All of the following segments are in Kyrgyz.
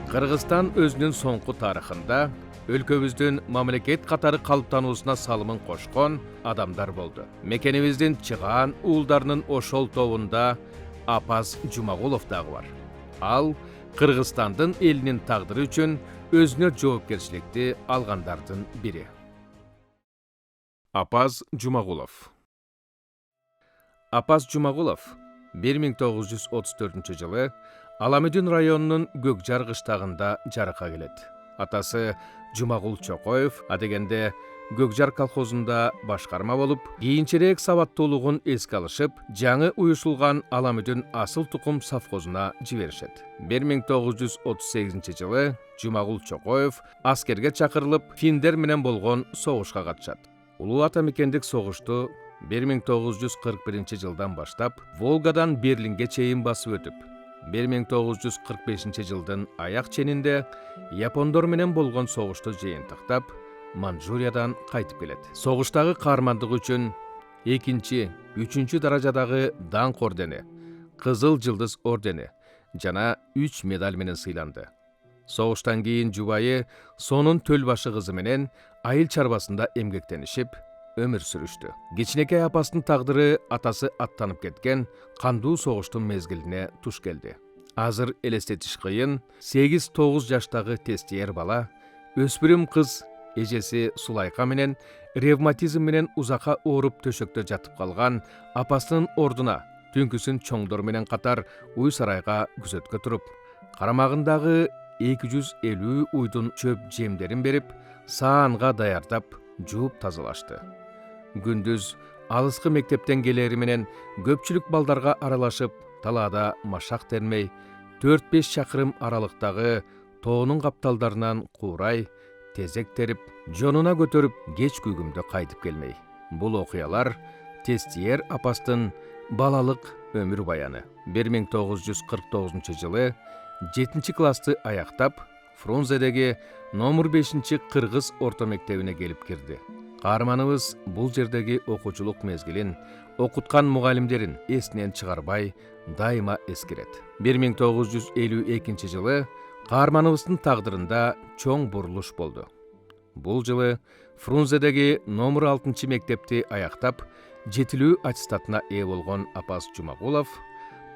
Кыргызстан өзүнүн соңку тарыхында өлкөбүздүн мамлекет катары калыптануусуна салымын кошкон адамдар болду. Мекенибиздин чыгаан уулдарынын ошол тобунда Апаз Жумагулов дагы бар. Ал Кыргызстандын элинин тагдыры үчүн өзүнө жоопкерчиликти алгандардын бири. Апаз Жумагулов. Апаз Жумагулов 1934 Аламүдүн районунун Көкжар кыштагында жарыкка келет. Атасы Жумагул Чокоев адегенде Көкжар колхозунда башкарма болуп, кийинчерээк сабаттуулугун эске алышып, жаңы уюшулган Аламүдүн асыл тукум совхозуна жиберишет. 1938 жылы Жумагул Чокоев аскерге чакырылып, финдер менен болгон согушка катышат. Улуу ата мекендик согушту 1941 жылдан баштап Волгадан Берлинге чейин басып өтүп, 1945 жылдын аяк ченинде япондор менен болгон согушту жыйынтыктап, Манчжуриядан кайтып келет. Согуштагы каармандыгы үчүн 2, 3 даражадагы даңк ордени, Кызыл жылдыз ордени жана 3 медаль менен сыйланды. Согуштан кийин жубайы сонун Төлбашы кызы менен айыл чарбасында эмгектенишип, өмүр сүрүштү. Кичинекей апастын тагдыры атасы аттанып кеткен кандуу согуштун мезгилине туш келди. Азыр элестетиш кыйын, 8-9 жаштагы тестиер бала, өспүрүм кыз эжеси Сулайка менен ревматизм менен узакка ооруп төшөктө жатып калган апасынын ордуна түнкүсүн чоңдор менен катар уй сарайга күзөткө туруп, карамагындагы 250 уйдун чөп жемдерин берип, саанга даярдап, жууп тазалашты. Күндүз алыскы мектептен келери менен көпчүлүк балдарга аралашып, талаада машак термей, 4-5 чакырым аралыктагы тоонун капталдарынан куурай, тезек терип, жонуна көтөрүп, кеч күгүмдө кайтып келмей. Бул окуялар тестиер апастын балалык өмүр баяны. 1949 жылы 7 классты аяктап, Фрунзедеги номер 5 кыргыз орто мектебине келип кирди. Каарманыбыз бул жердеги окуучулук мезгилин, окуткан мугалимдерин эсинен чыгарбай, дайыма эскерет. 1952 жылы каарманыбыздын тагдырында чоң бурулуш болду. Бул жылы Фрунзедеги номер 6 мектепти аяктап, жетилүү аттестатына ээ болгон Апаз Жумагулов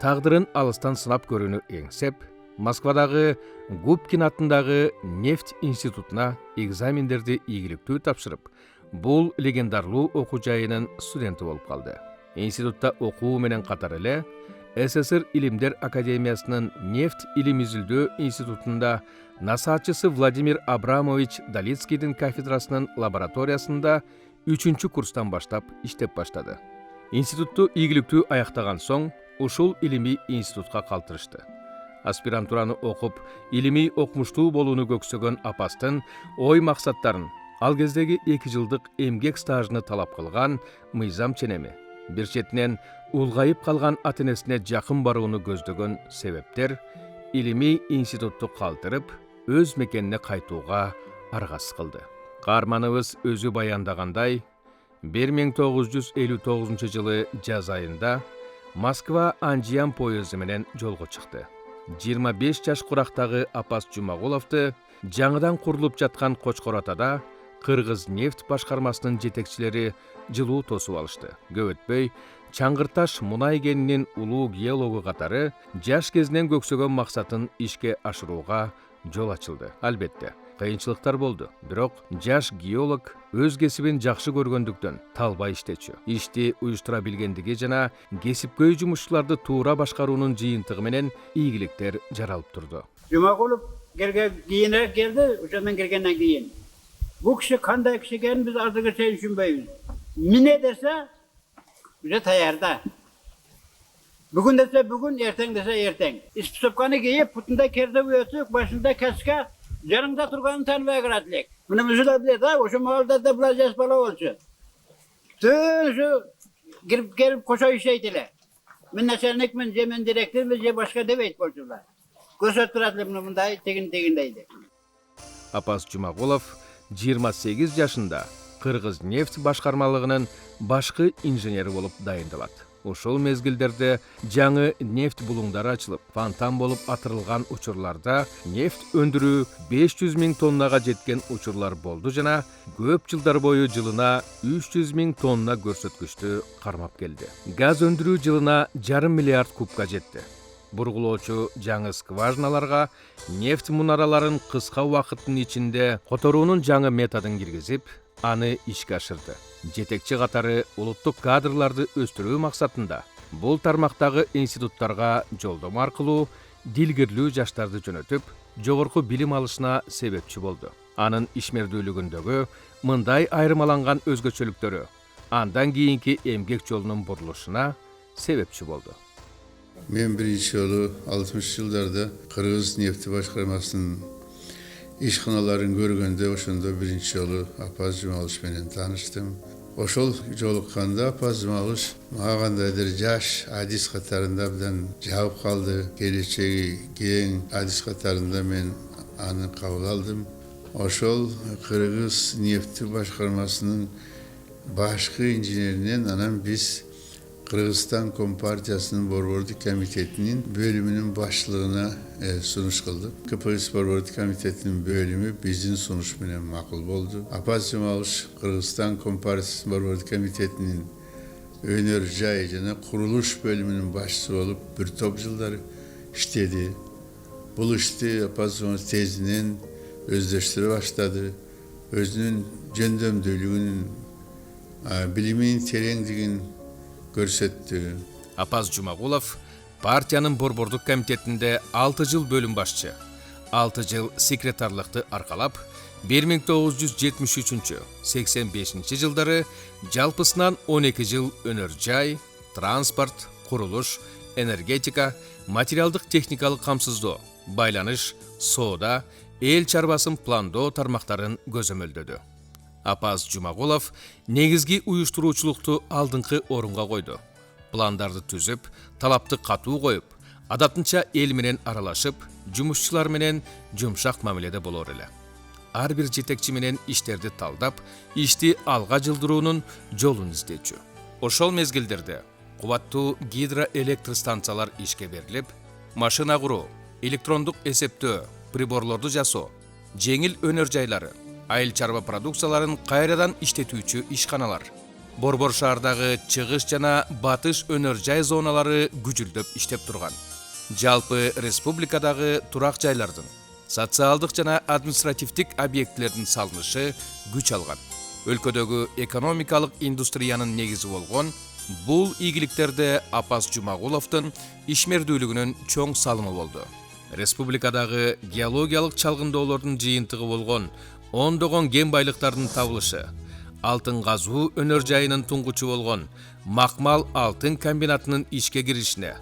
тагдырын алыстан сынап көрүүнү эңсеп, Москвадагы Губкин атындагы нефть институтуна экзамендерди ийгиликтүү тапшырып, бул легендарлуу окуу жайынын студенти болуп калды. Институтта окуу менен катар эле СССР Илимдер академиясынын нефть илим изилдөө институтунда насаатчысы Владимир Абрамович Далицкийдин кафедрасынын лабораториясында 3 курстан баштап иштеп баштады. Институтту ийгиликтүү аяктаган соң ушул илимий институтка калтырышты. Аспирантураны окуп, илимий окумуштуу болууну көксөгөн апастын ой максаттарын, ал кездеги 2 жылдык эмгек стажыны талап кылган мыйзам ченеми, бир четинен улгайып калган ата-энесине жакын барууну көздөгөн себептер илимий институтту калтырып, өз мекенине кайтууга аргасыз кылды. Каарманыбыз өзү баяндагандай, 1959 жылы жаз айында Москва-Анжиян поезду менен жолго чыкты. 25 жаш курактагы Апаз Жумагуловду жаңыдан курулуп жаткан Кочкор Атада Кыргыз нефть башкармасынын жетекчилери жылуу тосуп алышты. Көп өтпөй, Чаңгырташ мунай кенинин улуу геологу катары жаш кезинен көксөгөн максатын ишке ашырууга жол ачылды. Албетте, кыйынчылыктар болду, бирок жаш геолог өз кесибин жакшы көргөндүктөн талбай иштечү. Ишти уюштура билгендиги жана кесипкөй жумушчуларды туура башкаруунун жыйынтыгы менен ийгиликтер жаралып турду. Жумагулов кийинирээк келди, ошондон келгенден кийин. Бул киши кандай киши экенин биз азыркы чейин түшүнбөйбүз. Эмне десе, уже таярда. Бүгүн десе бүгүн, эртең десе эртең. Испособканы кийип, путунда керде өтүк, башында каска, жаныңда турганын тааныбай калат элек. Мына музула билет, ошо маалда булар жаш бала болчу. Түшү кирип кошо иштейт эле. Мен начальникмин, же мен директормун, же башка дебейт болчулар. Көрсөтүп турат эле мындай, тегин дейт. Апаз Жумагулов 28 жашында Кыргыз нефть башкармалыгынын башкы инженери болуп дайындалат. Ошол мезгилдерде жаңы нефть булуңдары ачылып, фонтан болуп атырылган учурларда нефть өндүрүү 500 000 тоннага жеткен учурлар болду жана көп жылдар бою жылына 300 000 тонна көрсөткүчтү кармап келди. Газ өндүрүү жылына 1,5 миллиард кубка жетти. Бургулоочу жаңы скважиналарга нефть мунараларын кыска убакыттын ичинде которуунун жаңы методун киргизип, аны ишке ашырды. Жетекчи катары улуттук кадрларды өстүрүү максатында бул тармактагы институттарга жолдомо аркылуу дилгирлүү жаштарды жөнөтүп, жогорку билим алышына себепчи болду. Анын ишмердүүлүгүндөгү мындай айырмаланган өзгөчөлүктөрү андан кийинки эмгек жолунун бурулушуна себепчи болду. Мен биринчи жолу 60 жылдарда Кыргыз нефти башкармасынын ишканаларын көргөндө ошондо биринчи жолу Апаз Жумалыш менен тааныштым. Ошол жолукканда Апаз Жумалыш мага кандайдыр жаш адис катарында абдан жабып калды. Келечеги кең адис катарында мен аны кабыл алдым. Ошол Кыргыз нефти башкармасынын башкы инженеринен анан биз Кыргызстан Компартиясынын борбордук комитетинин бөлүмүнүн башчылыгына сунуш кылдык. КПСС борбордук комитетинин бөлүмү биздин сунуш менен макул болду. Апаз Жумалыш Кыргызстан Компартиясынын борбордук комитетинин өнөр жай жана курулуш бөлүмүнүн башчысы болуп бир топ жылдар иштеди. Бул ишти Апаз Жумалыш тезинен өздөштүрө баштады. Өзүнүн жөндөмдүүлүгүн, билиминин тереңдигин көрсөттү. Апаз Жумагулов партиянын борбордук комитетинде 6 жыл бөлүм башчы, 6 жыл секретарлыкты аркалап, 1973-85 жылдары жалпысынан 12 жыл өнөр жай, транспорт, курулуш, энергетика, материалдык техникалык камсыздоо, байланыш, соода, эл чарбасын пландоо тармактарын көзөмөлдөдү. Апаз Жумагулов негизги уюштуруучулукту алдыңкы орунга койду. Пландарды түзүп, талапты катуу коюп, адатынча эл менен аралашып, жумушчулар менен жумшак мамиледе болор эле. Ар бир жетекчи менен иштерди талдап, ишти алга жылдыруунун жолун издечү. Ошол мезгилдерде кубаттуу гидроэлектр станциялар ишке берилип, машина куруу, электрондук эсептөө, приборлорду жасоо, жеңил өнөр жайлары, айыл чарба продукцияларын кайрадан иштетүүчү ишканалар, Борбор шаардагы чыгыш жана батыш өнөр жай зоналары күчүлдөп иштеп турган. Жалпы республикадагы турак жайлардын, социалдык жана административдик объектилердин салынышы күч алган. Өлкөдөгү экономикалык индустриянын негизи болгон бул ийгиликтерде Апаз Жумагуловдун ишмердүүлүгүнүн чоң салымы болду. Республикадагы геологиялык чалгындоолордун жыйынтыгы болгон ондогон кен байлыктардын табылышы, алтын казуу өнөр жайынын туңгучу болгон Макмал алтын комбинатынын ишке киришине,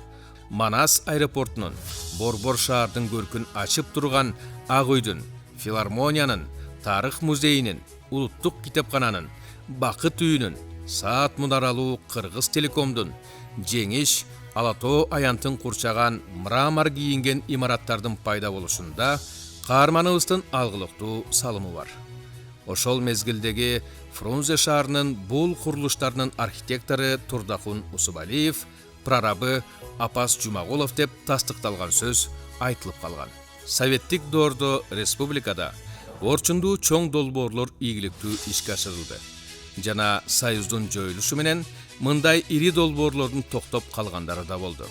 Манас аэропортунун, Борбор шаардын көркүн ачып турган Ак үйдүн, филармониянын, тарых музейинин, улуттук китепкананын, Бакыт үйүнүн, Саат мунаралуу Кыргыз телекомдун, Жеңиш, Ала тоо аянтын курчаган мрамор кийинген имараттардын пайда болушунда каарманыбыздын алгылыктуу салымы бар. Ошол мезгилдеги Фрунзе шаарынын бул курулуштарынын архитектору Турдакун Усубалиев, прорабы Апаз Жумагулов деп тастыкталган сөз айтылып калган. Советтик доордо республикада орчундуу чоң долбоорлор ийгиликтүү ишке ашырылды. Жана Союздун жоюлушу менен мындай ири долбоорлордун токтоп калгандары да болду.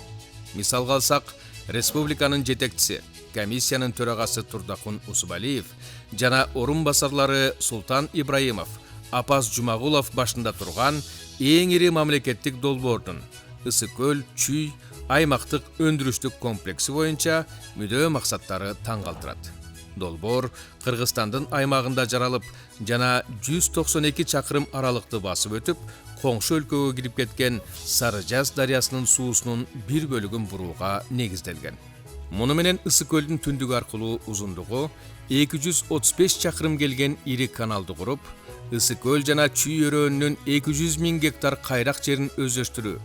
Мисалга алсак, республиканын жетекчиси, комиссиянын төрагасы Турдакун Усубалиев жана орун басарлары Султан Ибраимов, Апаз Жумагулов башында турган эң ири мамлекеттик долбоордун Ысык көл Чүй аймактык өндүрүштүк комплекси боюнча мүдөө максаттары таң калтырат. Долбоор Кыргызстандын аймагында жаралып жана 192 чакырым аралыкты басып өтүп, коңшу өлкөгө кирип кеткен Сары Жаз дарыясынын суусунун бир бөлүгүн бурууга негизделген. Муну менен Ысык көлдүн түндүгү аркылуу узундугу 235 чакырым келген ири каналды куруп, Ысык көл жана Чүй өрөөнүнүн 200 000 гектар кайрак жерин өздөштүрүү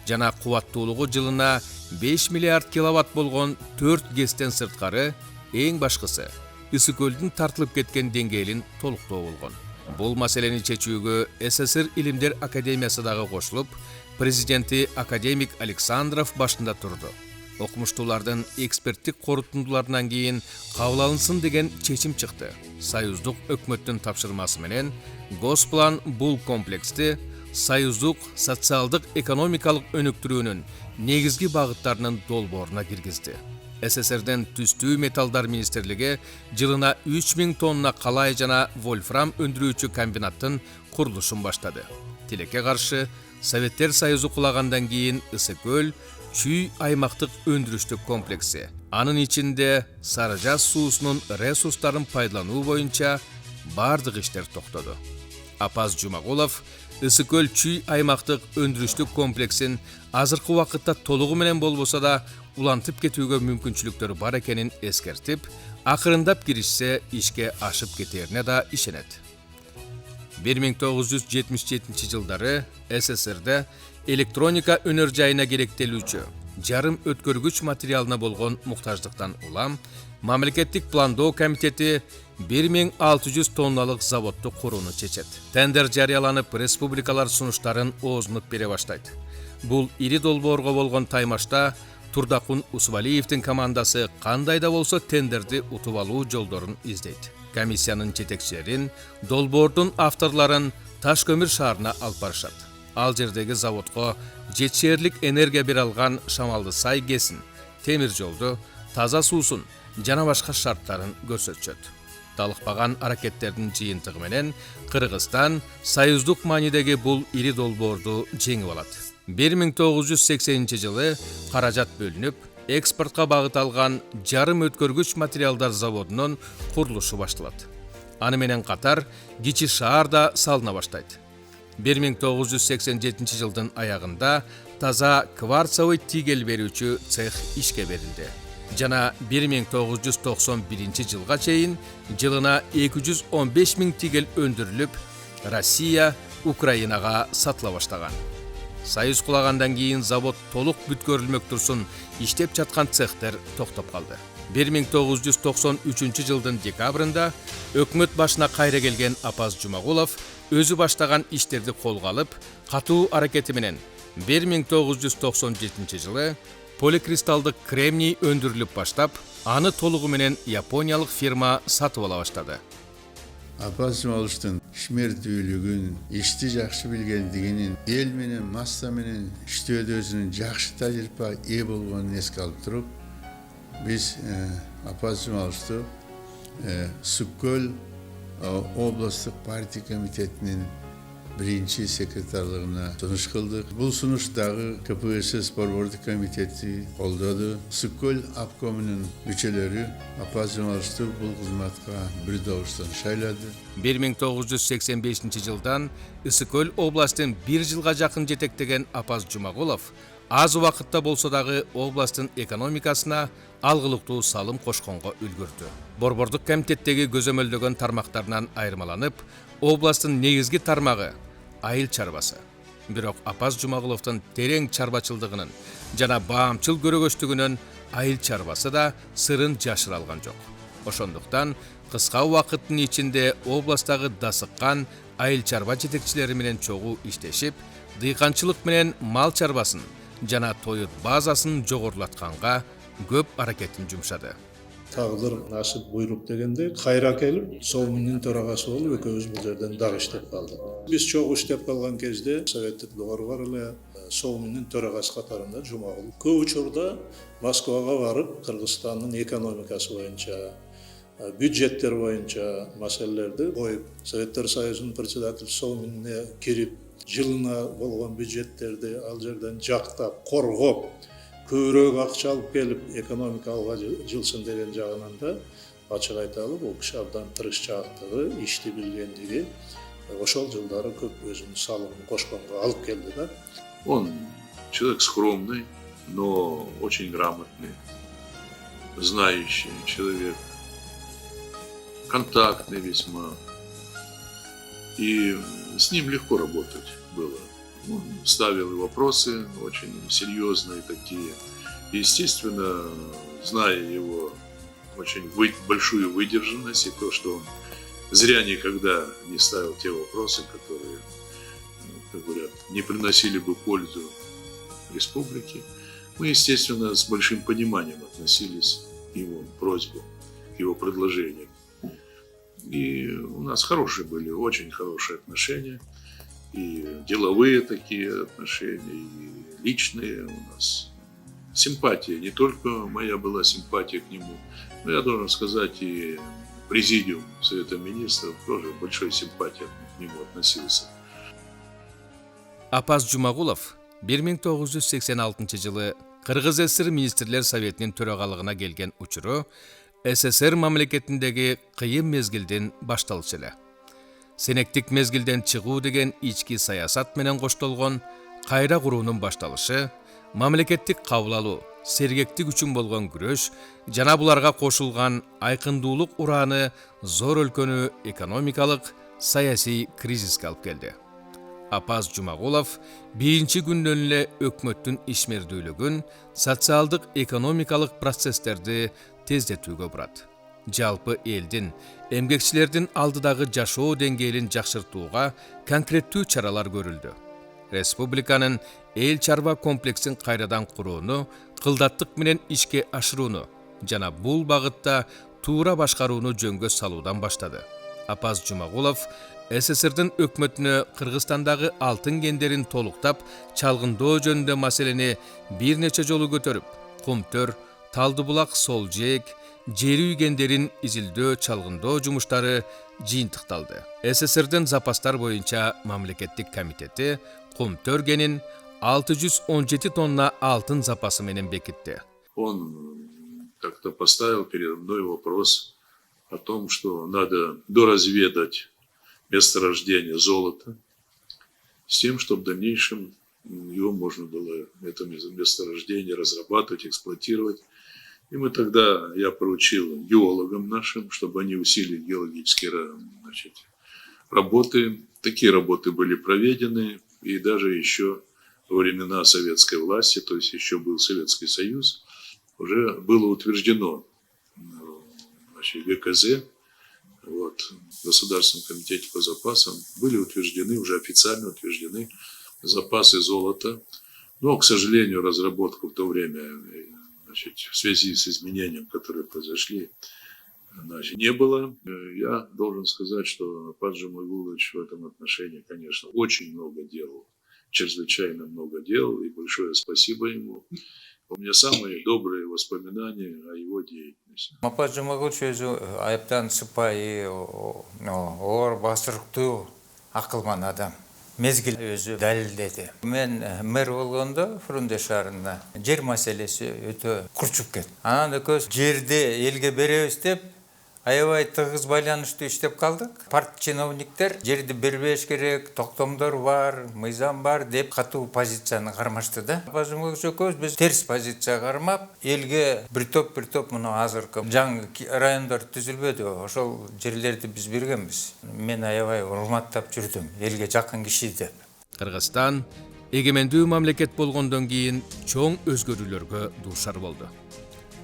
жана кубаттуулугу жылына 5 миллиард киловатт болгон 4 ГЭСтен сырткары эң башкысы Ысык көлдүн тартылып кеткен деңгээлин толуктоо болгон. Бул маселени чечүүгө СССР Илимдер Академиясы дагы кошулуп, президенти академик Александров башында турду. Окумуштуулардын эксперттик корутундуларынан кийин кабыл алынсын деген чечим чыкты. Союздук өкмөттүн тапшырмасы менен Госплан бул комплексти союздук социалдык экономикалык өнүктүрүүнүн негизги багыттарынын долбооруна киргизди. СССРден түстүү металлдар министрлиги жылына 3000 тонна калай жана вольфрам өндүрүүчү комбинаттын курулушун баштады. Тилекке каршы Советтер Союзу кулагандан кийин Ысыкөл чүй аймактык өндүрүштүк комплекси, анын ичинде Сары Жаз суусунун ресурстарын пайдалануу боюнча бардык иштер токтоду. Апаз Жумагулов Ысыкөл чүй аймактык өндүрүштүк комплексин азыркы убакытта толугу менен болбосо да улантып кетүүгө мүмкүнчүлүктөр бар экенин эскертип, акырындап киришсе ишке ашып кетерине да ишенет. 1977 жылдары СССРде электроника өнөр жайына керектелүүчү жарым өткөргүч материалына болгон муктаждыктан улам мамлекеттик пландоо комитети 1600 тонналык заводду курууну чечет. Тендер жарыяланып, республикалар сунуштарын оозунуп бере баштайт. Бул ири долбоорго болгон таймашта Турдакун Усвалиевдин командасы кандай да болсо тендерди утуп алуу жолдорун издейт. Комиссиянын жетекчилерин, долбоордун авторлорун Таш көмүр шаарына алып барышат. Ал жердеги заводко жетишээрлик энергия бере алган Шамалды Сай ГЭСин, темир жолду, таза суусун жана башка шарттарын көрсөтчөт. Талыкпаган аракеттердин жыйынтыгы менен Кыргызстан союздук маанидеги бул ири долбоорду жеңип алат. 1980 жылы каражат бөлүнүп, экспортко багыт алган жарым өткөргүч материалдар заводунун курулушу башталат. Аны менен катар кичи шаар да салына баштайт. 1987 жылдын аягында таза кварцовый тигель берүүчү цех ишке берилди. Жана 1991 жылга чейин жылына 215 000 тигель өндүрүлүп, Россия, Украинага сатыла баштаган. Союз кулагандан кийин завод толук бүткөрүлмөк турсун иштеп жаткан цехтер токтоп калды. 1993 жылдын декабрында өкмөт башына кайра келген Апаз Жумагулов өзү баштаган иштерди колго алып, катуу аракети менен 1997 жылы поликристалдык кремний өндүрүлүп баштап, аны толугу менен япониялык фирма сатып ала баштады. Апаз Жумагуловдун ишмердүүлүгүн, ишти жакшы билгендигинин, эл менен масса менен иштөөдө өзүнүн жакшы тажрыйба ээ болгонун эске алып туруп, биз Апаз Жумагуловду Ысыкөл областтык партия комитетинин биринчи секретарлыгына сунуш кылдык. Бул сунуштагы КПСС борбордук комитети колдоду. Ысыкөл обкомунун мүчөлөрү Апаз Жумагуловду бул кызматка бир добуштан шайлады. 1985 жылдан Ысыкөл областын 1 жылга жакын жетектеген Апаз Жумагулов аз убакытта болсо дагы областтын экономикасына алгылыктуу салым кошконго үлгүрдү. Борбордук комитеттеги көзөмөлдөгөн тармактарынан айырмаланып, областтын негизги тармагы айыл чарбасы. Бирок Апаз Жумагуловдун терең чарбачылдыгынын жана баамчыл көрөгөчтүгүнүн айыл чарбасы да сырын жашыра алган жок. Ошондуктан кыска убакыттын ичинде областтагы дасыккан айыл чарба жетекчилери менен чогуу иштешип, дыйканчылык менен мал чарбасын жана тоют базасын жогорулатканга көп аракетин жумшады. Тагдыр насып буйрук дегенде кайра келип, Совминдин төрагасы болуп экөөбүз бул жерден дагы иштеп калдык. Биз чогуу иштеп калган кезде Советтик дугары бар эле Совминдин төрагасы катарында Жумагулов. Көп учурда Москвага барып, Кыргызстандын экономикасы боюнча, бюджеттер боюнча маселелерди коюп, Советтер Союзунун председатель Совминине кирип, жылына болгон бюджеттерди ал жерден жактап, коргоп, көбүрөөк акча алып келип, экономикага жылсын деген жагынан да ачык айталы, бул киши абдан тырышчаактыгы, ишти билгендиги, ошол жылдары көп өзүнүн салымын кошконго алып келди да. Он человек скромный, но очень грамотный, знающий человек, контактный весьма. И с ним легко работать было. Он ставил вопросы очень серьезные такие. Естественно, зная его очень большую выдержанность и то, что он зря никогда не ставил те вопросы, которые как говорят, не приносили бы пользу республике, мы, естественно, с большим пониманием относились к его просьбе, к его предложениям. И у нас хорошие были, очень хорошие отношения, и деловые такие отношения, и личные у нас. Симпатия, не только моя была симпатия к нему, но я должен сказать, и президиум Совета Министров тоже большой симпатией к нему относился. Апаз Жумагулов 1986 жылы Кыргыз ССР Министрлер Советинин төрагалыгына келген учуру СССР мамлекетиндеги кыйын мезгилден башталчу эле. Сенектик мезгилден чыгуу деген ички саясат менен коштолгон кайра куруунун башталышы, мамлекеттик кабыл алуу, сергектик үчүн болгон күрөш жана буларга кошулган айкындуулук урааны зор өлкөнү экономикалык, саясий кризиске алып келди. Апаз Жумагулов биринчи күндөн эле өкмөттүн ишмердүүлүгүн, социалдык экономикалык процесстерди тездетүүгө бурат. Жалпы элдин, эмгекчилердин алдыдагы жашоо деңгээлин жакшыртууга конкреттүү чаралар көрүлдү. Республиканын эл чарба комплексин кайрадан курууну, кылдаттык менен ишке ашырууну жана бул багытта туура башкарууну жөнгө салуудан баштады. Апаз Жумагулов СССРдин өкмөтүнө Кыргызстандагы алтын кендерин толуктап чалгындоо жөнүндө маселени бир нече жолу көтөрүп, Кумтөр, Талдыбулак, Солжээк, жери үй кендерин изилдөө, чалгындоо жумуштары жыйынтыкталды. СССРдин запастар боюнча мамлекеттик комитети Кумтөр кенин 617 тонна алтын запасы менен бекитти. Он как-то поставил передо мной вопрос о том, что надо доразведать месторождение золота, с тем, чтобы в дальнейшем его можно было, это месторождение, разрабатывать, эксплуатировать. И мы тогда, я поручил геологам нашим, чтобы они усилили геологические работы. Такие работы были проведены, и даже еще во времена советской власти, то есть еще был Советский Союз, уже было утверждено ГКЗ, в Государственном комитете по запасам были утверждены, уже официально утверждены запасы золота. Но, к сожалению, разработку в то время, в связи с изменениями, которые произошли, не было. Я должен сказать, что Апаз Жумагулович в этом отношении, конечно, очень много делал, чрезвычайно много делал, и большое спасибо ему. У меня самые добрые воспоминания о его деятельности. Апаз Жумагулович өзү айыптан сыпайы, оор басырыктуу, акылман адам. Мезгил өзү далилдеди. Мен мэр болгондо Фрунзе шаарында жер маселеси өтө курчуп кетти. Анан экөөбүз жерди элге беребиз деп аябай тыгыз байланыштуу иштеп калдык. Парт чиновниктер жерди бербеш керек, токтомдор бар, мыйзам бар деп катуу позицияны кармашты да. Апаз Жумагулович экөөбүз биз терс позиция кармап, элге бир топ мына азыркы жаңы райондор түзүлбөдү. Ошол жерлерди биз бергенбиз. Мен аябай урматтап жүрдүм, элге жакын киши деп. Кыргызстан эгемендүү мамлекет болгондон кийин чоң өзгөрүүлөргө дуушар болду.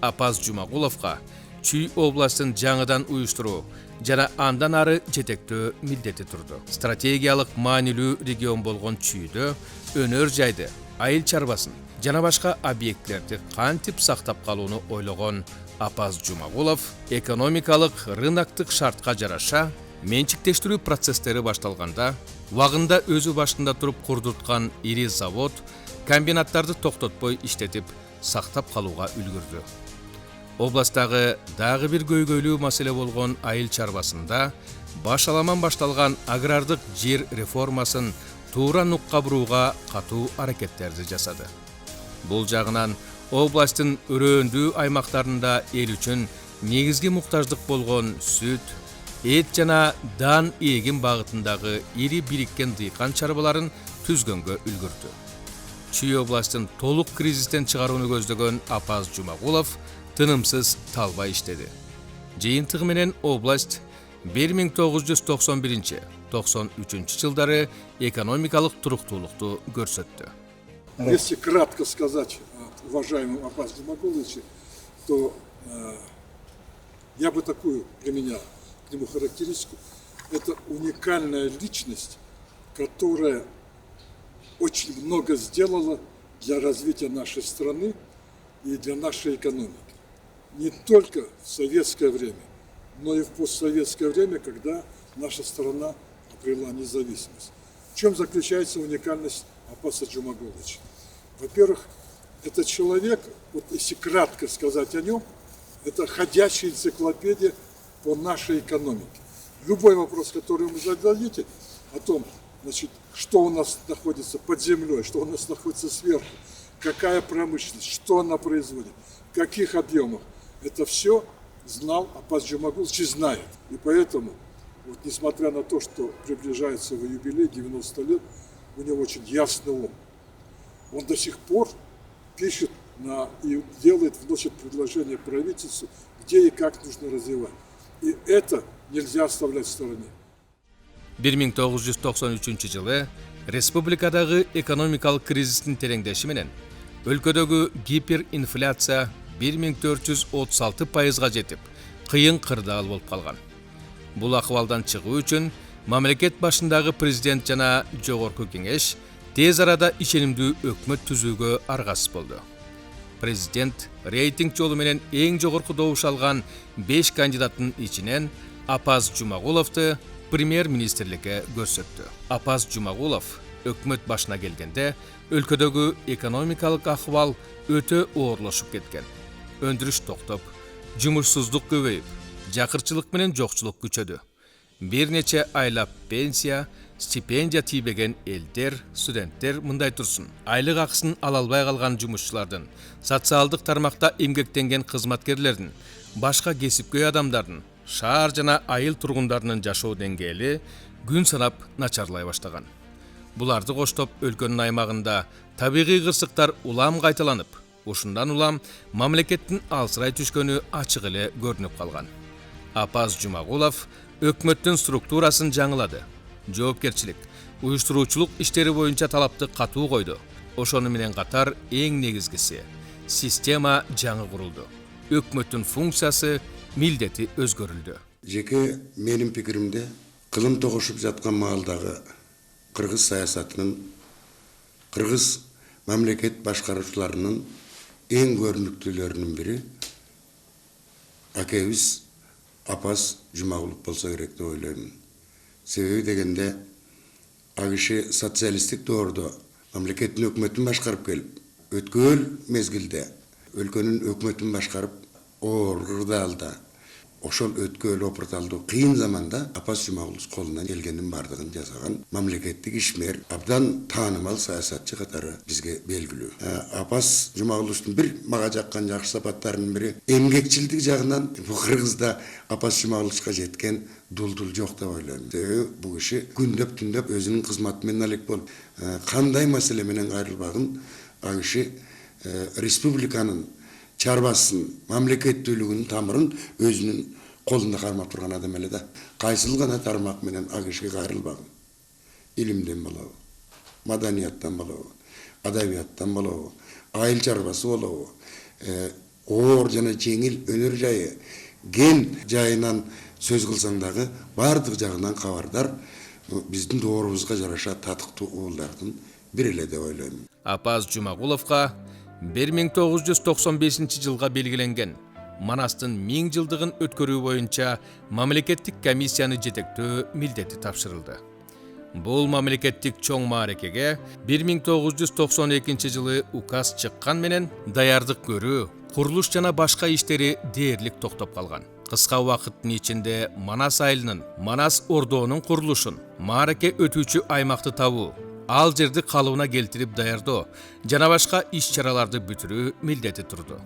Апаз Жумагуловго Чүй областын жаңыдан уюштуруу жана андан ары жетектөө милдети турду. Стратегиялык маанилүү регион болгон Чүйдө өнөр жайды, айыл чарбасын жана башка объектлерди кантип сактап калууну ойлогон Апаз Жумагулов экономикалык рыноктук шартка жараша менчиктештирүү процесстери башталганда убагында өзү башында туруп курдурткан ири завод, комбинаттарды токтотпой иштетип сактап калууга үлгүрдү. Областагы дагы бир көйгөйлүү маселе болгон айыл чарбасында башаламан башталган агрардык жер реформасын туура нукка бурууга катуу аракеттерди жасады. Бул жагынан областтын өрөөндүү аймактарында эл үчүн негизги муктаждык болгон сүт, эт жана дан эгин багытындагы ири бириккен дыйкан чарбаларын түзгөнгө үлгүрдү. Чүй областын толук кризистен чыгарууну көздөгөн Апаз Жумагулов тынымсыз талбай иштеди. Жыйынтыгы менен область 1991-93 жылдары экономикалык туруктуулукту көрсөттү. Если кратко сказать уважаемому Апазу Жумагуловичу, то я бы такую применял к нему характеристику. Это уникальная личность, которая очень много сделала для развития нашей страны и для нашей экономики. Не только в советское время, но и в постсоветское время, когда наша страна обрела независимость. В чем заключается уникальность Апаса Джумагуловича? Во-первых, это человек, вот если кратко сказать о нем, это ходячая энциклопедия по нашей экономике. Любой вопрос, который вы зададите о том, значит, что у нас находится под землей, что у нас находится сверху, какая промышленность, что она производит, в каких объемах, это все знал Апас Джумагулович и знает. И поэтому, вот, несмотря на то, что приближается его юбилей, 90 лет, у него очень ясный ум. Он до сих пор пишет и делает, вносит предложения правительству, где и как нужно развивать. И это нельзя оставлять в стороне. 1993 жылы республикадагы экономикалык кризистин тереңдеши менен өлкөдөгү гиперинфляция 1436%га жетип, кыйын кырдаал болуп калган. Бул акыбалдан чыгуу үчүн мамлекет башындагы президент жана жогорку кеңеш тез арада ишенимдүү өкмөт түзүүгө аргасыз болду. Президент рейтинг жолу менен эң жогорку добуш алган 5 кандидаттын ичинен Апас Жумагуловду премьер-министрликке көрсөттү. Апас Жумагулов өкмөт башына келгенде өлкөдөгү экономикалык акыбал өтө оорлошуп кеткен. Өндүрүш токтоп, жумушсуздук көбөйүп, жакырчылык менен жокчулук күчөдү. Бир нече айлап пенсия, стипендия тийбеген элдер, студенттер мындай турсун. Айлык акысын ала албай калган жумушчулардын, социалдык тармакта эмгектенген кызматкерлердин, башка кесипкөй адамдардын, шаар жана айыл тургундарынын жашоо деңгээли күн санап начарлай баштаган. Буларды коштоп өлкөнүн аймагында табигый кырсыктар улам кайталанып, ушундан улам мамлекеттин алсырай түшкөнү ачык эле көрүнүп калган. Апас Жумагулов өкмөттүн структурасын жаңылады. Жоопкерчилик, уюштуруучулук иштери боюнча талапты катуу койду. Ошону менен катар эң негизгиси система жаңы курулду. Өкмөттүн функциясы, милдети өзгөрүлдү. Жеке менин пикиримде, кылым тогушуп жаткан маалдагы кыргыз саясатынын, кыргыз мамлекет башкаруучуларынын эң көрүнүктүүлөрүнүн бири акебиз Апас Жумагулов болсо керек деп ойлойм. Себеби дегенде, ал киши социалисттик доордо мамлекеттин өкмөтүн башкарып келип, өткөн мезгилде өлкөнүн өкмөтүн башкарып, оор кырдаалда, ошол өткөн опурталдуу кыйын заманда Апас Жумагулов колунан келгендин бардыгын жасаган мамлекеттик ишмер, абдан таанымал саясатчы катары бизге белгилүү. Апас Жумагуловдун бир мага жаккан жакшы сапаттарынын бири эмгекчилдик жагынан бул Кыргызда Апас Жумагуловга жеткен дулдул жок деп ойлойм. Себеби бул киши күндөп түндөп өзүнүн кызматы менен алек болуп, кандай маселе менен кайрылбагын ал киши республиканын чарбасын, мамлекеттүүлүгүнүн тамырын өзүнүн колунда кармап турган адам эле да. Кайсыл гана тармак менен ал кишиге кайрылбагын. Илимден болобу, маданияттан болобу, адабияттан болобу, айыл чарбасы болобу, оор жана жеңил өнөр жайы, ген жайынан сөз кылсаң дагы бардык жагынан кабардар, биздин доорубузга жараша татыктуу уулдардын бири эле деп ойлойм. Апас Жумагуловго 1995 жылга белгиленген Манастын 1000 жылдыгын өткөрүү боюнча мамлекеттик комиссияны жетектөө милдети тапшырылды. Бул мамлекеттик чоң маарекеге 1992 жылы указ чыккан менен даярдык көрүү, курулуш жана башка иштери дээрлик токтоп калган. Кыска убакыттын ичинде Манас айылынын, Манас ордоонун курулушун, маареке өтүүчү аймакты табуу, ал жерди калыбына келтирип даярдоо жана башка иш-чараларды бүтүрүү милдети турду.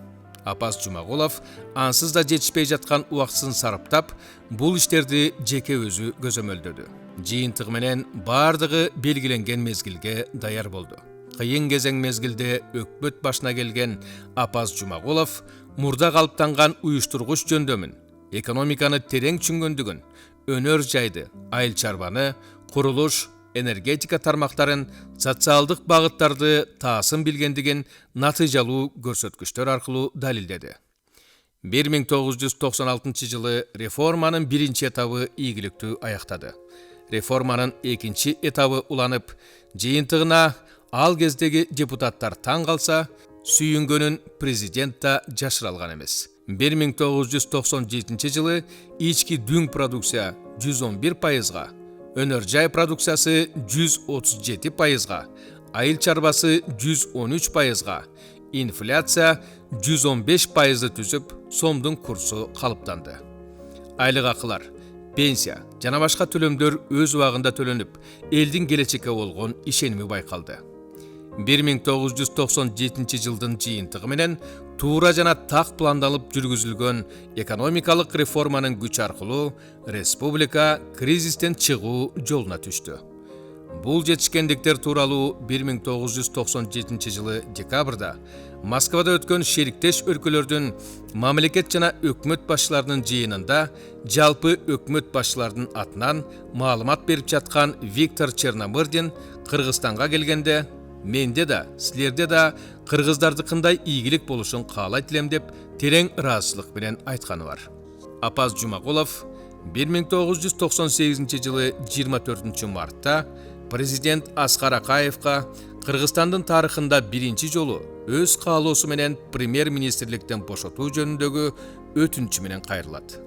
Апас Жумагулов ансыз да жетишпей жаткан убактысын сараптап, бул иштерди жеке өзү көзөмөлдөдү. Жыйынтыгы менен бардыгы белгиленген мезгилге даяр болду. Кыйын кезең мезгилде өкмөт башына келген Апас Жумагулов мурда калыптанган уюштургуч жөндөмүн, экономиканы терең түшүнгөндүгүн, өнөр жайды, айыл чарбаны, курулуш, энергетика тармактарын, социалдык багыттарды таасым билгендигин натыйжалуу көрсөткүчтөр аркылуу далилдеди. 1996 жылы реформанын биринчи этабы ийгиликтүү аяктады. Реформанын экинчи этабы уланып, жыйынтыгына Ал кездеги депутаттар таң қалса, сүйінгөнін президент та жашыралған емес. 1997 жылы ички дүң продукция 111%-га, өнөр жай продукциясы 137%-га, айыл чарбасы 113%-га, инфляция 115%-ды түзіп, сомдың курсу қалыптанды. Айлық ақылар, пенсия жана башка төлөмдөр өз убагында төлөнүп, элдин келечекке болгон ишеними байкалды. 1997 жылдын жыйынтыгы менен туура жана так пландалып жүргүзүлгөн экономикалык реформанын күч аркылуу республика кризистен чыгуу жолуна түштү. Бул жетишкендиктер тууралуу 1997 жылы декабрда Москвада өткөн шериктеш өлкөлөрдүн мамлекет жана өкмөт башчыларынын жыйынында жалпы өкмөт башчыларынын атынан маалымат берип жаткан Виктор Черномырдин Кыргызстанга келгенде менде да, силерде да кыргыздардыкындай ийгилик болушун каалайт элем деп терең ыраазычылык менен айтканы бар. Апаз Жумагулов 1998 жылы 24 мартта президент Аскар Акаевка Кыргызстандын тарыхында биринчи жолу өз каалоосу менен премьер-министрликтен бошотуу жөнүндөгү өтүнүчү менен кайрылат.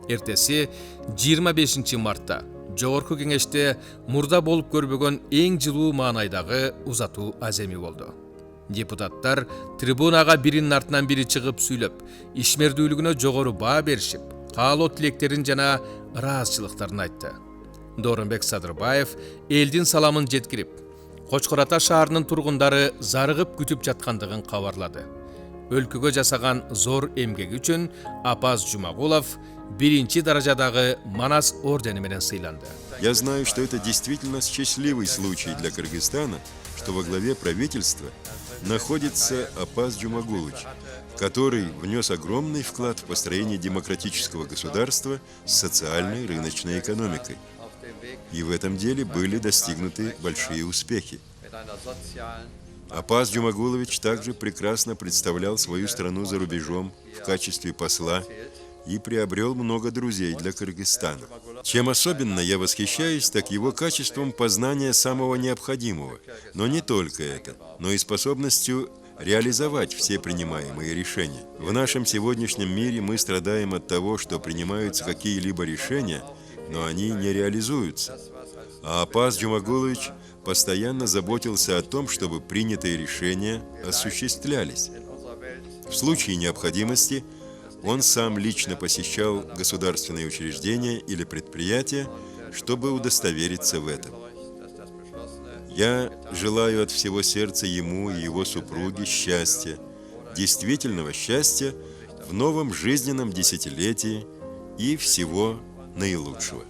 Эртеси 25 мартта Жогорку кеңеште мурда болуп көрбөгөн эң жылуу маанайдагы узатуу аземи болду. Депутаттар трибунага биринин артынан бири чыгып сүйлөп, ишмердүүлүгүнө жогору баа беришип, каалоо тилектерин жана ыраазычылыктарын айтты. Дооронбек Садырбаев элдин саламын жеткирип, Кочкор Ата шаарынын тургундары зарыгып күтүп жаткандыгын кабарлады. Өлкөгө жасаган зор эмгеги үчүн Апаз Жумагулов биринчи даражадагы Манас ордени менен сыйланды. Я знаю, что это действительно счастливый случай для Кыргызстана, что во главе правительства находится Апаз Жумагулович, который внес огромный вклад в построение демократического государства с социальной рыночной экономикой. И в этом деле были достигнуты большие успехи. Апаз Жумагулович также прекрасно представлял свою страну за рубежом в качестве посла и приобрел много друзей для Кыргызстана. Чем особенно я восхищаюсь, так его качеством познания самого необходимого, но не только это, но и способностью реализовать все принимаемые решения. В нашем сегодняшнем мире мы страдаем от того, что принимаются какие-либо решения, но они не реализуются. А Апаз Жумагулович постоянно заботился о том, чтобы принятые решения осуществлялись. В случае необходимости он сам лично посещал государственные учреждения или предприятия, чтобы удостовериться в этом. Я желаю от всего сердца ему и его супруге счастья, действительного счастья в новом жизненном десятилетии и всего наилучшего.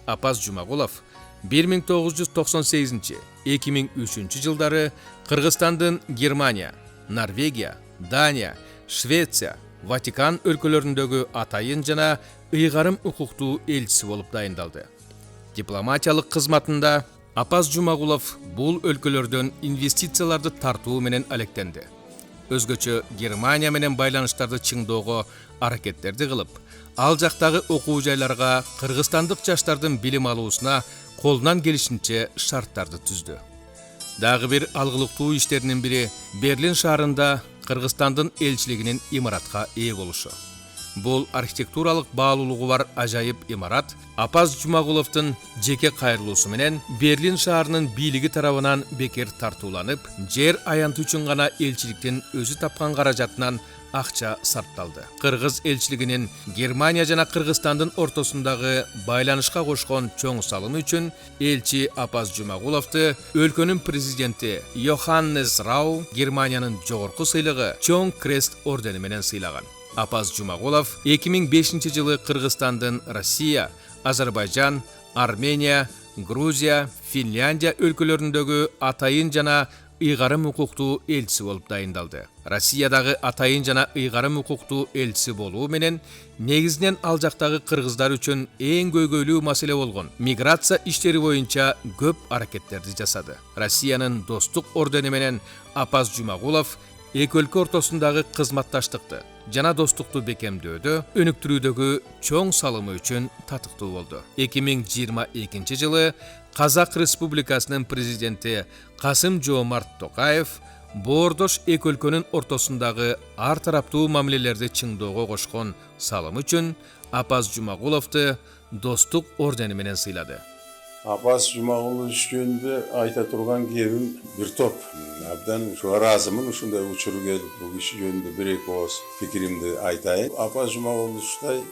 Апаз Жумагулов 1998-2003 жылдары Кыргызстандын Германия, Норвегия, Дания, Швеция, Ватикан өлкөлөрүндөгү атайын жана ыйгарым укуктуу элчиси болуп дайындалды. Дипломатиялык кызматында Апаз Жумагулов бул өлкөлөрдөн инвестицияларды тартуу менен алектенди. Өзгөчө Германия менен байланыштарды чыңдоого аракеттерди кылып, ал жактагы окуу жайларга кыргызстандык жаштардын билим алуусуна колунан келишинче шарттарды түздү. Дагы бир алгылыктуу иштеринин бири Берлин шаарында Кыргызстандын элчилигинин имаратка ээ болушу. Бул архитектуралык баалуулугу бар ажайып имарат Апаз Жумагуловдун жеке кайрылуусу менен Берлин шаарынын бийлиги тарабынан бекер тартууланып, жер аянты үчүн гана элчиликтин өзү тапкан каражатынан акча сарпталды. Кыргыз элчилигинин Германия жана Кыргызстандын ортосундагы байланышка кошкон чоң салымы үчүн элчи Апаз Жумагуловду өлкөнүн президенти Йоханнес Рау Германиянын жогорку сыйлыгы Чоң Крест ордени менен сыйлаган. Апаз Жумагулов 2005 жылы Кыргызстандын Россия, Азербайжан, Армения, Грузия, Финляндия өлкөлөрүндөгү атайын жана ыйгарым укуктуу элчиси болуп дайындалды. Россиядагы атайын жана ыйгарым укуктуу элчиси болуу менен негизинен ал жактагы кыргыздар үчүн эң көйгөйлүү маселе болгон миграция иштери боюнча көп аракеттерди жасады. Россиянын достук ордени менен Апаз Жумагулов эки өлкө ортосундагы кызматташтыкты жана достукту бекемдөөдө өнүктүрүүдөгү чоң салымы үчүн татыктуу болду. 2022 жылы Қазақ Республикасының президенті Қасым-Жомарт Тоқаев Бордош эки өлкөнүн ортосундағы ар тараптуу мамилелерди чыңдоого кошкон салымы үчүн Апаз Жумагуловду достук ордени менен сыйлады. Апаз Жумагулович жөнүндө айта турган кебим бир топ. Абдан ушу ыраазымын ушундай учур келип, бул киши жөнүндө бир-эки ооз пикиримди айтайын. Апаз Жумагуловичтай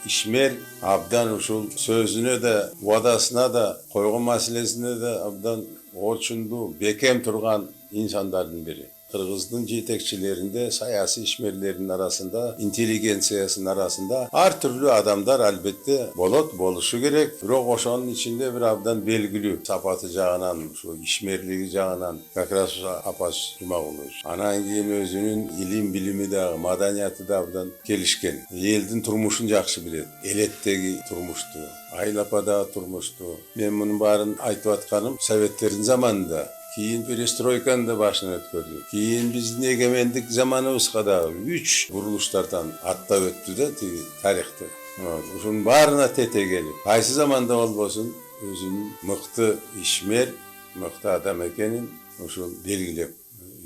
ишмер, абдан ушул сөзүнө да, убадасына да, койгон маселесине да абдан орчундуу, бекем турган инсандардын бири. Кыргыздын жетекчилеринде, саясий ишмерлердин арасында, интеллигенциясынын арасында ар түрлүү адамдар албетте болушу керек. Бирок ошонун ичинде бир абдан белгилүү сапаты жагынан, ушу ишмерлиги жагынан как раз Апаз Жумагулович. Анан кийин өзүнүн илим билими дагы, маданияты да абдан келишкен. Элдин турмушун жакшы билет. Элеттеги турмушту, айлападагы турмушту. Мен мунун баарын айтып атканым Советтердин заманында. Кийин перестройканы да башынан өткөрдү. Кийин биздин эгемендик заманыбызга да 3 бурулуштардан аттап өттү да тиги тарихты. Ушунун баарына тете келип, кайсы заманда болбосун өзүнүн мыкты ишмер, мыкты адам экенин ушул белгилеп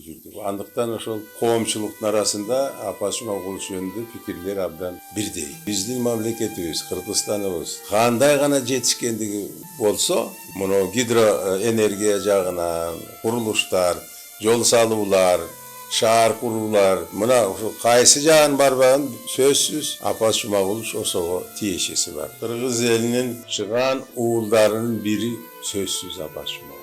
жүрдү. Андыктан ошол коомчулуктун арасында Апаз Жумагулович жөнүндө пикирлер абдан бирдей. Биздин мамлекетибиз, Кыргызстаныбыз кандай гана жетишкендиги болсо, муну гидроэнергия жагынан, курулуштар, жол салуулар, шаар куруулар, мына ушул кайсы жагын барбаган сөзсүз Апаз Жумагулович ошого тиешеси бар. Кыргыз элинин чыган уулдарынын бири сөзсүз Апаз Жумагулович.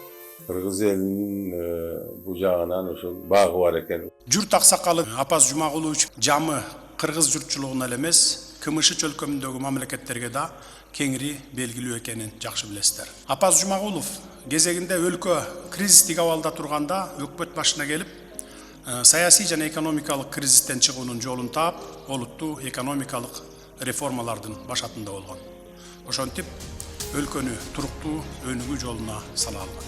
Кыргыз элинин бул жагынан ушул багы бар экен. Журт аксакалы Апаз Жумагулович жамы кыргыз журтчулугуна эле эмес, КМШ чөлкөмүндөгү мамлекеттерге да кеңири белгилүү экенин жакшы билесиздер. Апаз Жумагулов кезегинде өлкө кризистик абалда турганда өкмөт башына келип, саясий жана экономикалык кризистен чыгуунун жолун таап, олуттуу экономикалык реформалардын башатында болгон. Ошентип өлкөнү туруктуу өнүгүү жолуна сала алган.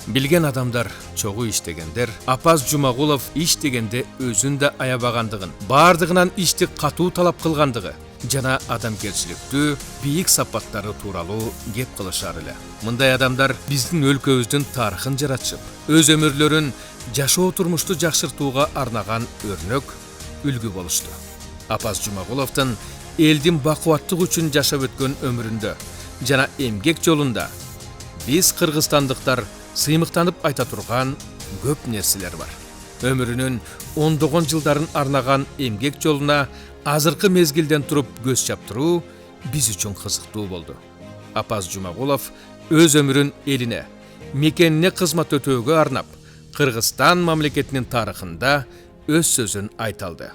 Билген адамдар чогуу иштегендер, Апаз Жумагулов иштегенде өзүн да аябагандыгын, бардыгынан ишти катуу талап кылгандыгы жана адамгерчиликтүү бийик сапаттары тууралуу кеп кылышар эле. Мындай адамдар биздин өлкөбүздүн тарыхын жаратышып, өз өмүрлөрүн жашоо турмушту жакшыртууга арнаган өрнөк, үлгү болушту. Апаз Жумагуловдун элдин бакубаттык үчүн жашап өткөн өмүрүндө жана эмгек жолунда биз кыргызстандыктар сыймыктанып айта турган көп нерселер бар. Өмүрүнүн ондогон жылдарын арнаган эмгек жолуна азыркы мезгилден туруп көз чаптыруу биз үчүн кызыктуу болду. Апаз Жумагулов өз өмүрүн элине, мекенине кызмат өтөөгө арнап, Кыргызстан мамлекетинин тарыхында өз сөзүн айта алды.